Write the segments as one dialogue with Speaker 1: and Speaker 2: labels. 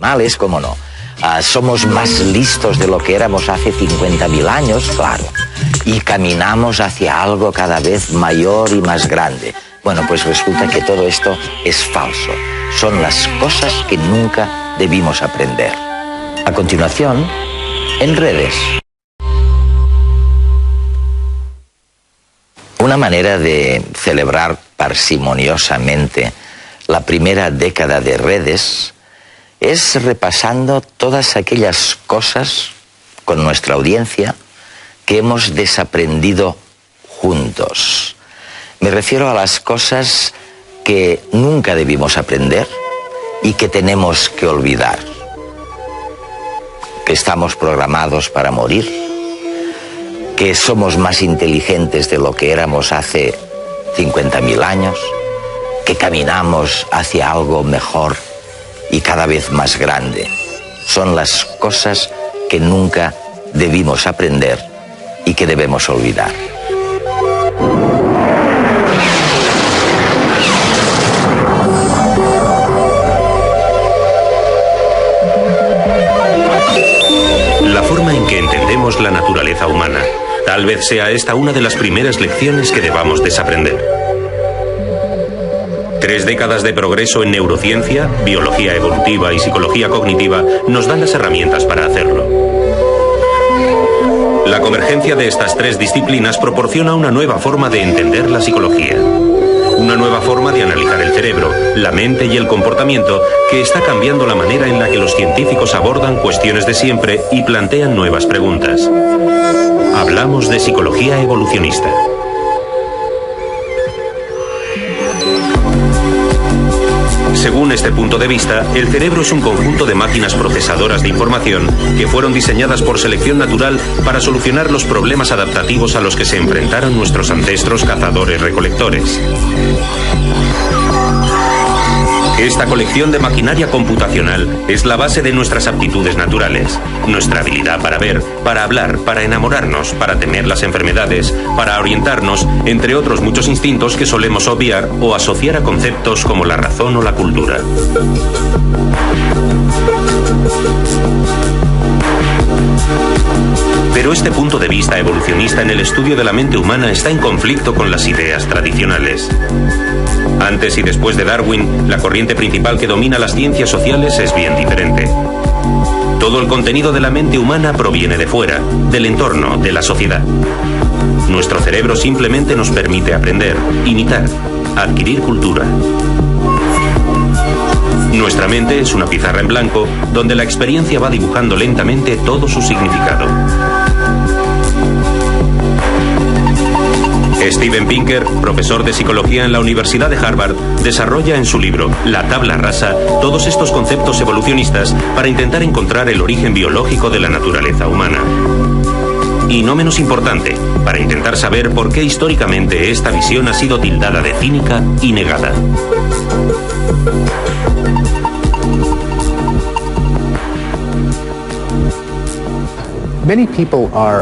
Speaker 1: Males, cómo no. Somos más listos de lo que éramos hace 50.000 años, claro. Y caminamos hacia algo cada vez mayor y más grande. Bueno, pues resulta que todo esto es falso. Son las cosas que nunca debimos aprender. A continuación, en redes. Una manera de celebrar parsimoniosamente la primera década de redes es repasando todas aquellas cosas con nuestra audiencia que hemos desaprendido juntos. Me refiero a las cosas que nunca debimos aprender y que tenemos que olvidar. Que estamos programados para morir, que somos más inteligentes de lo que éramos hace 50.000 años, que caminamos hacia algo mejor y cada vez más grande. Son las cosas que nunca debimos aprender y que debemos olvidar.
Speaker 2: La forma en que entendemos la naturaleza humana, tal vez sea esta una de las primeras lecciones que debamos desaprender. 3 décadas de progreso en neurociencia, biología evolutiva y psicología cognitiva nos dan las herramientas para hacerlo. La convergencia de estas 3 disciplinas proporciona una nueva forma de entender la psicología. Una nueva forma de analizar el cerebro, la mente y el comportamiento que está cambiando la manera en la que los científicos abordan cuestiones de siempre y plantean nuevas preguntas. Hablamos de psicología evolucionista. Según este punto de vista, el cerebro es un conjunto de máquinas procesadoras de información que fueron diseñadas por selección natural para solucionar los problemas adaptativos a los que se enfrentaron nuestros ancestros cazadores-recolectores. Esta colección de maquinaria computacional es la base de nuestras aptitudes naturales, nuestra habilidad para ver, para hablar, para enamorarnos, para temer las enfermedades, para orientarnos, entre otros muchos instintos que solemos obviar o asociar a conceptos como la razón o la cultura. Pero este punto de vista evolucionista en el estudio de la mente humana está en conflicto con las ideas tradicionales. Antes y después de Darwin, la corriente principal que domina las ciencias sociales es bien diferente. Todo el contenido de la mente humana proviene de fuera, del entorno, de la sociedad. Nuestro cerebro simplemente nos permite aprender, imitar, adquirir cultura. Nuestra mente es una pizarra en blanco donde la experiencia va dibujando lentamente todo su significado. Steven Pinker, profesor de psicología en la Universidad de Harvard, desarrolla en su libro La tabla rasa todos estos conceptos evolucionistas para intentar encontrar el origen biológico de la naturaleza humana. Y no menos importante, para intentar saber por qué históricamente esta visión ha sido tildada de cínica y negada.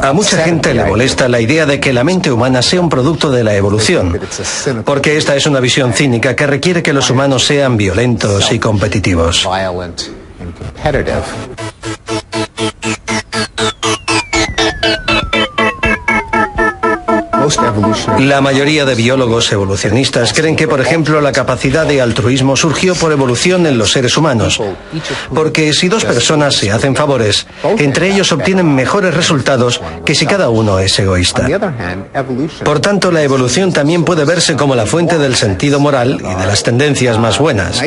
Speaker 3: A mucha gente le molesta la idea de que la mente humana sea un producto de la evolución, porque esta es una visión cínica que requiere que los humanos sean violentos y competitivos. La mayoría de biólogos evolucionistas creen que, por ejemplo, la capacidad de altruismo surgió por evolución en los seres humanos, porque si 2 personas se hacen favores, entre ellos obtienen mejores resultados que si cada uno es egoísta. Por tanto, la evolución también puede verse como la fuente del sentido moral y de las tendencias más buenas.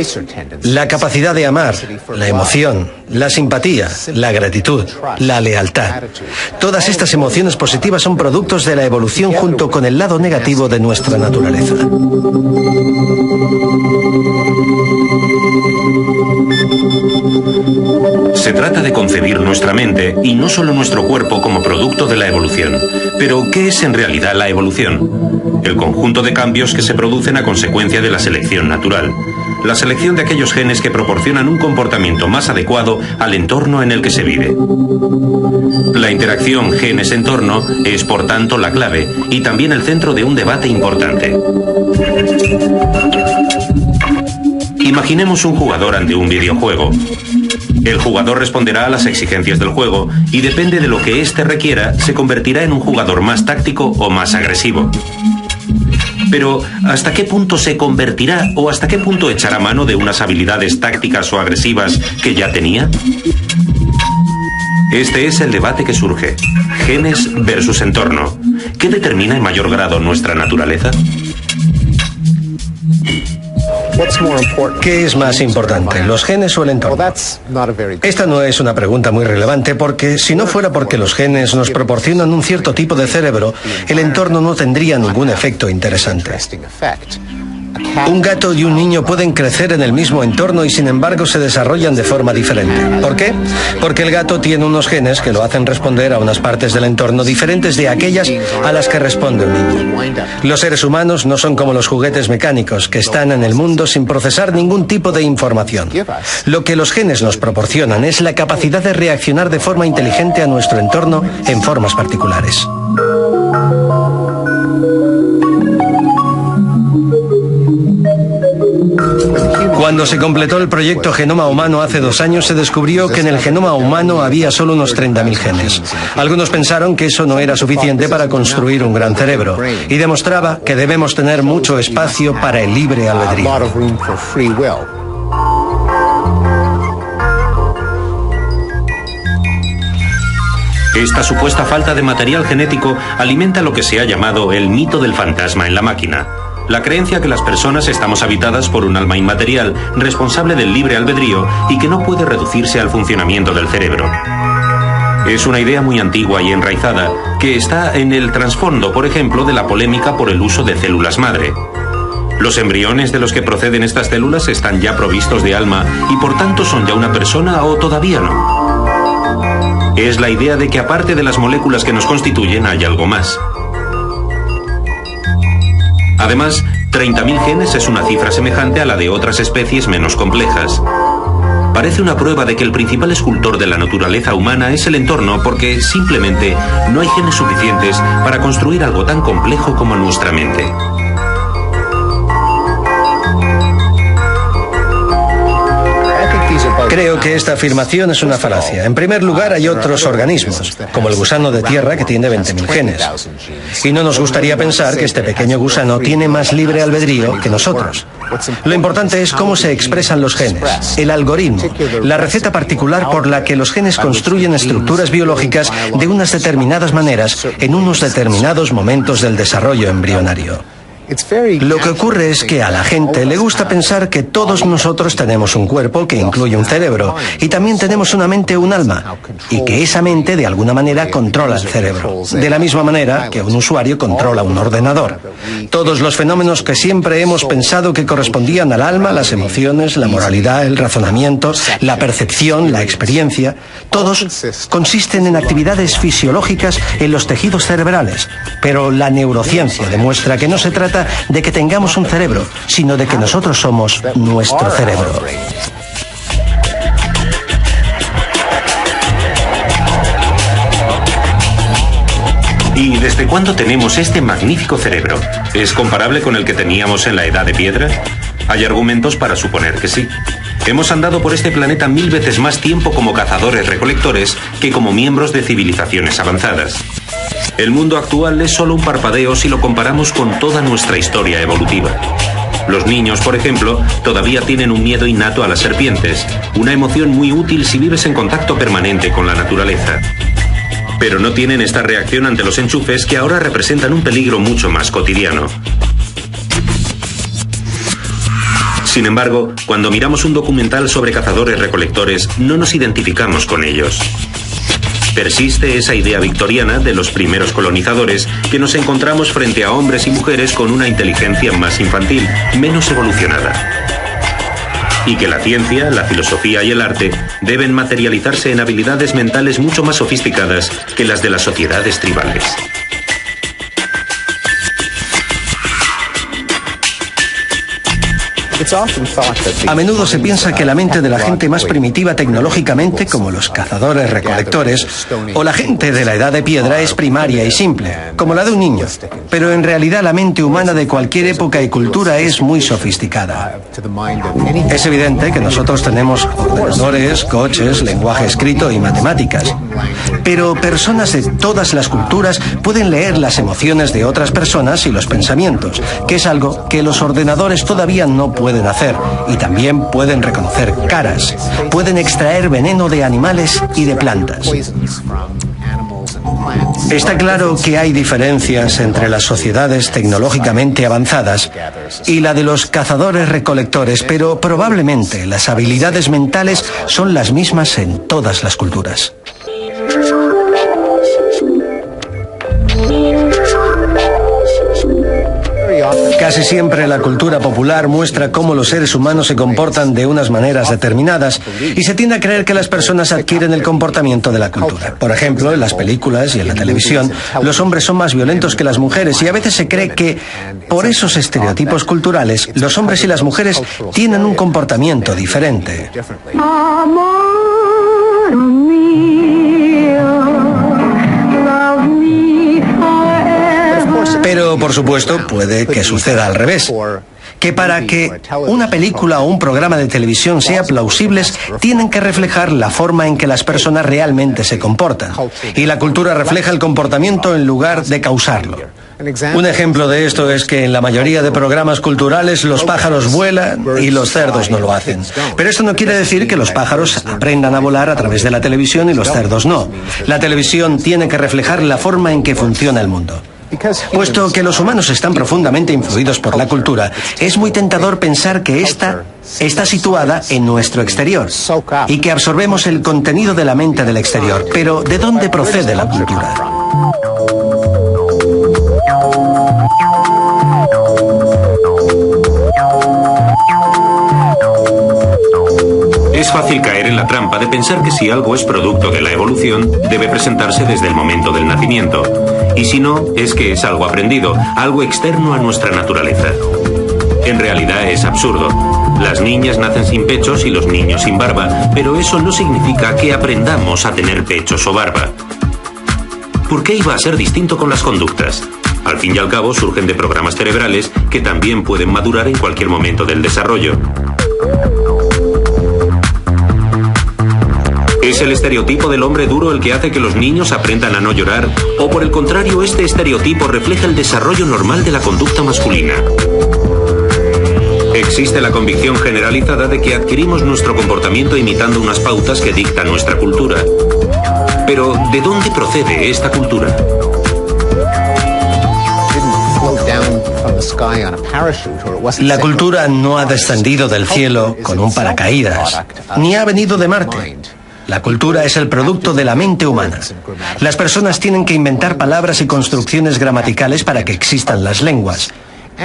Speaker 3: La capacidad de amar, la emoción, la simpatía, la gratitud, la lealtad. Todas estas emociones positivas son productos de la evolución junto con el lado negativo de nuestra naturaleza.
Speaker 2: Se trata de concebir nuestra mente y no solo nuestro cuerpo como producto de la evolución. Pero, ¿qué es en realidad la evolución? El conjunto de cambios que se producen a consecuencia de la selección natural. La selección de aquellos genes que proporcionan un comportamiento más adecuado al entorno en el que se vive. La interacción genes-entorno es, por tanto, la clave y también el centro de un debate importante. Imaginemos un jugador ante un videojuego. El jugador responderá a las exigencias del juego y depende de lo que éste requiera, se convertirá en un jugador más táctico o más agresivo. Pero, ¿hasta qué punto se convertirá o hasta qué punto echará mano de unas habilidades tácticas o agresivas que ya tenía? Este es el debate que surge. Genes versus entorno. ¿Qué determina en mayor grado nuestra naturaleza?
Speaker 3: ¿Qué es más importante, los genes o el entorno? Esta no es una pregunta muy relevante porque si no fuera porque los genes nos proporcionan un cierto tipo de cerebro, el entorno no tendría ningún efecto interesante. Un gato y un niño pueden crecer en el mismo entorno y sin embargo se desarrollan de forma diferente. ¿Por qué? Porque el gato tiene unos genes que lo hacen responder a unas partes del entorno diferentes de aquellas a las que responde un niño. Los seres humanos no son como los juguetes mecánicos que están en el mundo sin procesar ningún tipo de información. Lo que los genes nos proporcionan es la capacidad de reaccionar de forma inteligente a nuestro entorno en formas particulares. Cuando se completó el proyecto Genoma Humano hace 2 años, se descubrió que en el genoma humano había solo unos 30.000 genes. Algunos pensaron que eso no era suficiente para construir un gran cerebro, y demostraba que debemos tener mucho espacio para el libre albedrío.
Speaker 2: Esta supuesta falta de material genético alimenta lo que se ha llamado el mito del fantasma en la máquina. La creencia que las personas estamos habitadas por un alma inmaterial, responsable del libre albedrío y que no puede reducirse al funcionamiento del cerebro. Es una idea muy antigua y enraizada, que está en el trasfondo, por ejemplo, de la polémica por el uso de células madre. Los embriones de los que proceden estas células están ya provistos de alma y por tanto son ya una persona o todavía no. Es la idea de que aparte de las moléculas que nos constituyen hay algo más. Además, 30.000 genes es una cifra semejante a la de otras especies menos complejas. Parece una prueba de que el principal escultor de la naturaleza humana es el entorno porque simplemente no hay genes suficientes para construir algo tan complejo como nuestra mente.
Speaker 3: Creo que esta afirmación es una falacia. En primer lugar, hay otros organismos, como el gusano de tierra, que tiene 20.000 genes. Y no nos gustaría pensar que este pequeño gusano tiene más libre albedrío que nosotros. Lo importante es cómo se expresan los genes, el algoritmo, la receta particular por la que los genes construyen estructuras biológicas de unas determinadas maneras en unos determinados momentos del desarrollo embrionario. Lo que ocurre es que a la gente le gusta pensar que todos nosotros tenemos un cuerpo que incluye un cerebro y también tenemos una mente o un alma, y que esa mente de alguna manera controla el cerebro, de la misma manera que un usuario controla un ordenador. Todos los fenómenos que siempre hemos pensado que correspondían al alma, las emociones, la moralidad, el razonamiento, la percepción, la experiencia, todos consisten en actividades fisiológicas en los tejidos cerebrales, pero la neurociencia demuestra que no se trata de que tengamos un cerebro, sino de que nosotros somos nuestro cerebro.
Speaker 2: ¿Y desde cuándo tenemos este magnífico cerebro? ¿Es comparable con el que teníamos en la Edad de Piedra? Hay argumentos para suponer que sí. Hemos andado por este planeta 1000 veces más tiempo como cazadores-recolectores que como miembros de civilizaciones avanzadas. El mundo actual es solo un parpadeo si lo comparamos con toda nuestra historia evolutiva. Los niños, por ejemplo, todavía tienen un miedo innato a las serpientes, una emoción muy útil si vives en contacto permanente con la naturaleza. Pero no tienen esta reacción ante los enchufes que ahora representan un peligro mucho más cotidiano. Sin embargo, cuando miramos un documental sobre cazadores-recolectores, no nos identificamos con ellos. Persiste esa idea victoriana de los primeros colonizadores que nos encontramos frente a hombres y mujeres con una inteligencia más infantil, menos evolucionada. Y que la ciencia, la filosofía y el arte deben materializarse en habilidades mentales mucho más sofisticadas que las de las sociedades tribales.
Speaker 3: A menudo se piensa que la mente de la gente más primitiva tecnológicamente, como los cazadores-recolectores, o la gente de la edad de piedra, es primaria y simple, como la de un niño. Pero en realidad la mente humana de cualquier época y cultura es muy sofisticada. Es evidente que nosotros tenemos ordenadores, coches, lenguaje escrito y matemáticas. Pero personas de todas las culturas pueden leer las emociones de otras personas y los pensamientos, que es algo que los ordenadores todavía no pueden hacer. Y también pueden reconocer caras, pueden extraer veneno de animales y de plantas. Está claro que hay diferencias entre las sociedades tecnológicamente avanzadas y la de los cazadores-recolectores, pero probablemente las habilidades mentales son las mismas en todas las culturas. Casi siempre la cultura popular muestra cómo los seres humanos se comportan de unas maneras determinadas y se tiende a creer que las personas adquieren el comportamiento de la cultura. Por ejemplo, en las películas y en la televisión, los hombres son más violentos que las mujeres y a veces se cree que, por esos estereotipos culturales, los hombres y las mujeres tienen un comportamiento diferente. Pero, por supuesto, puede que suceda al revés. Que para que una película o un programa de televisión sea plausibles, tienen que reflejar la forma en que las personas realmente se comportan. Y la cultura refleja el comportamiento en lugar de causarlo. Un ejemplo de esto es que en la mayoría de programas culturales los pájaros vuelan y los cerdos no lo hacen. Pero esto no quiere decir que los pájaros aprendan a volar a través de la televisión y los cerdos no. La televisión tiene que reflejar la forma en que funciona el mundo. Puesto que los humanos están profundamente influidos por la cultura, es muy tentador pensar que esta está situada en nuestro exterior y que absorbemos el contenido de la mente del exterior. Pero, ¿de dónde procede la cultura?
Speaker 2: Es fácil caer en la trampa de pensar que si algo es producto de la evolución, debe presentarse desde el momento del nacimiento. Y si no, es que es algo aprendido, algo externo a nuestra naturaleza. En realidad es absurdo. Las niñas nacen sin pechos y los niños sin barba, pero eso no significa que aprendamos a tener pechos o barba. ¿Por qué iba a ser distinto con las conductas? Al fin y al cabo surgen de programas cerebrales que también pueden madurar en cualquier momento del desarrollo. ¿Es el estereotipo del hombre duro el que hace que los niños aprendan a no llorar? ¿O por el contrario, este estereotipo refleja el desarrollo normal de la conducta masculina? Existe la convicción generalizada de que adquirimos nuestro comportamiento imitando unas pautas que dicta nuestra cultura. Pero, ¿de dónde procede esta cultura?
Speaker 3: La cultura no ha descendido del cielo con un paracaídas, ni ha venido de Marte. La cultura es el producto de la mente humana. Las personas tienen que inventar palabras y construcciones gramaticales para que existan las lenguas.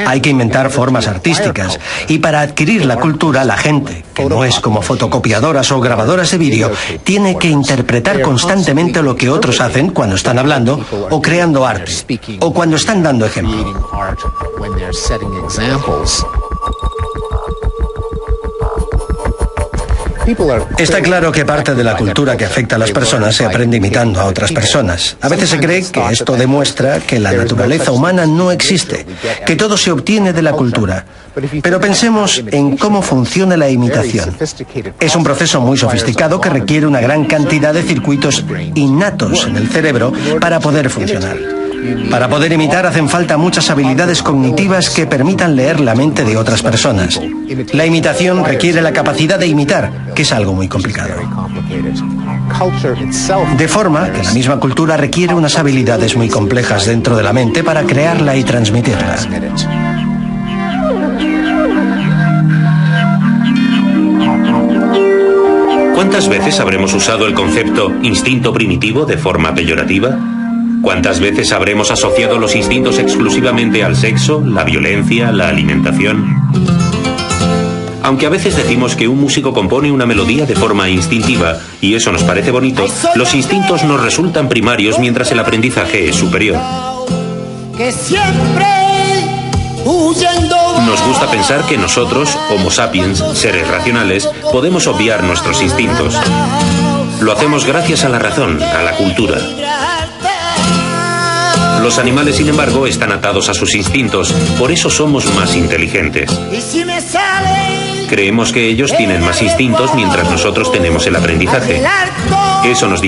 Speaker 3: Hay que inventar formas artísticas. Y para adquirir la cultura, la gente, que no es como fotocopiadoras o grabadoras de vídeo, tiene que interpretar constantemente lo que otros hacen cuando están hablando o creando arte, o cuando están dando ejemplo. Está claro que parte de la cultura que afecta a las personas se aprende imitando a otras personas. A veces se cree que esto demuestra que la naturaleza humana no existe, que todo se obtiene de la cultura. Pero pensemos en cómo funciona la imitación. Es un proceso muy sofisticado que requiere una gran cantidad de circuitos innatos en el cerebro para poder funcionar. Para poder imitar hacen falta muchas habilidades cognitivas que permitan leer la mente de otras personas. La imitación requiere la capacidad de imitar, que es algo muy complicado. De forma que la misma cultura requiere unas habilidades muy complejas dentro de la mente para crearla y transmitirla.
Speaker 2: ¿Cuántas veces habremos usado el concepto instinto primitivo de forma peyorativa? ¿Cuántas veces habremos asociado los instintos exclusivamente al sexo, la violencia, la alimentación? Aunque a veces decimos que un músico compone una melodía de forma instintiva, y eso nos parece bonito, los instintos nos resultan primarios mientras el aprendizaje es superior. Nos gusta pensar que nosotros, Homo sapiens, seres racionales, podemos obviar nuestros instintos. Lo hacemos gracias a la razón, a la cultura. Los animales, sin embargo, están atados a sus instintos, por eso somos más inteligentes. Creemos que ellos tienen más instintos mientras nosotros tenemos el aprendizaje. Eso nos